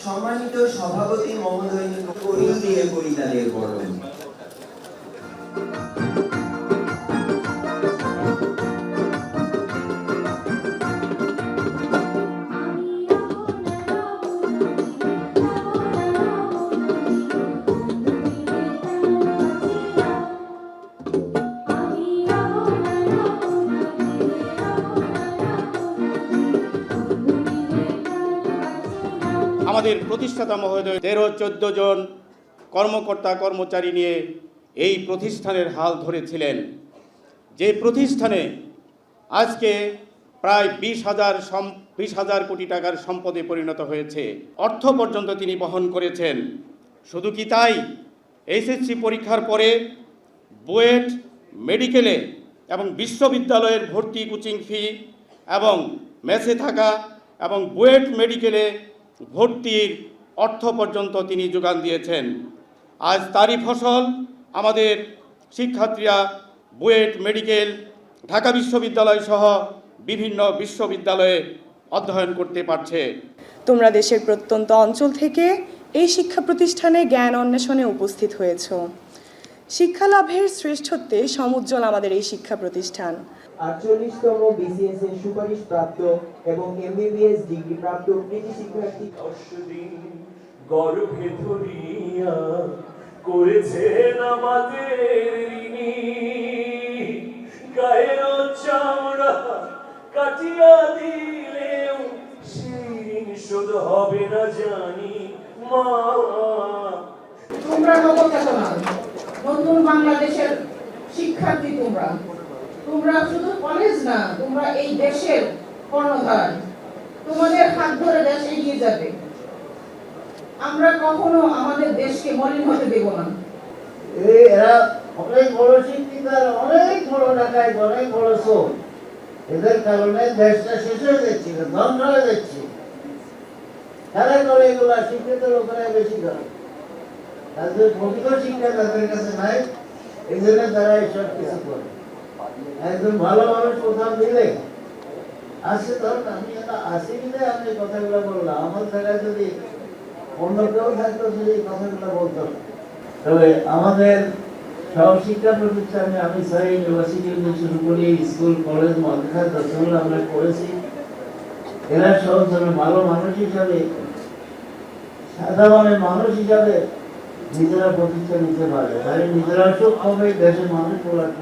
সম্মানিত সভাপতি মহোদয় করিল দিয়ে পরিতালের বরণ। আমাদের প্রতিষ্ঠাতা মহোদয় 13-14 জন কর্মকর্তা কর্মচারী নিয়ে এই প্রতিষ্ঠানের হাল ধরেছিলেন, যে প্রতিষ্ঠানে আজকে প্রায় 20,000 কোটি টাকার সম্পদে পরিণত হয়েছে। অর্থ পর্যন্ত তিনি বহন করেছেন। শুধু কি তাই, এসএসসি পরীক্ষার পরে বুয়েট মেডিকেলে এবং বিশ্ববিদ্যালয়ের ভর্তি কোচিং ফি এবং মেসে থাকা এবং বুয়েট মেডিকেলে ভর্তির অর্থ পর্যন্ত তিনি যোগান দিয়েছেন। আজ তারই ফসল আমাদের শিক্ষার্থীরা বুয়েট মেডিকেল, ঢাকা বিশ্ববিদ্যালয় সহ বিভিন্ন বিশ্ববিদ্যালয়ে অধ্যয়ন করতে পারছে। তোমরা দেশের প্রত্যন্ত অঞ্চল থেকে এই শিক্ষা প্রতিষ্ঠানে জ্ঞান অন্বেষণে উপস্থিত হয়েছ। শিক্ষা লাভের শ্রেষ্ঠত্বে সমুজ্জ্বল আমাদের এই শিক্ষা প্রতিষ্ঠান। 48তম বিসিএস এর সুপারিশ প্রাপ্ত এবং এমবিবিএস ডিগ্রি প্রাপ্ত কৃতি শিক্ষার্থী গর্ভে ধরিয়া করেছেন আমাদের ঋণী, গায়ের চামড়া কাটিয়া দিলেও সেই ঋণ শোধ হবে না জানি মা। তোমরা নবচেতনা, নতুন বাংলাদেশের শিক্ষার্থী। তোমরা শুধু কলেজ না, তোমরা এই দেশের কর্ণধার। তোমাদের হাত ধরে দেশ এগিয়ে যাবে। আমরা কখনো আমাদের দেশকে মলিন হতে দেব না। এরা অনেক বড় শিক্ষিত, অনেক বড় টাকায়, অনেক বড় সোল। এদের কারণে দেশটা শেষ হয়ে যাচ্ছে, ধ্বংস হয়ে যাচ্ছে। তারা করে এগুলা, শিক্ষিত লোকেরা বেশি করে। তাদের প্রকৃত শিক্ষা তাদের কাছে নাই, এই জন্য তারা এইসব কিছু করে। একজন ভালো মানুষ কোথাও দিলে আসে, ধরুন আমি আসি দিলে আমি কথাগুলো বললাম, আমার জায়গায় যদি অন্য কেউ থাকতো যদি কথাগুলো বলতো। তবে আমাদের সব শিক্ষা প্রতিষ্ঠানে আমি সাই ইউনিভার্সিটি শুরু করি, স্কুল কলেজ মাদ্রাসা যতগুলো আমরা করেছি, এরা সব ধরনের ভালো মানুষ হিসাবে, সাধারণ মানুষ হিসাবে নিজেরা প্রতিষ্ঠা নিতে পারে, তাই নিজেরা সুখ হবে, দেশের মানুষ বলার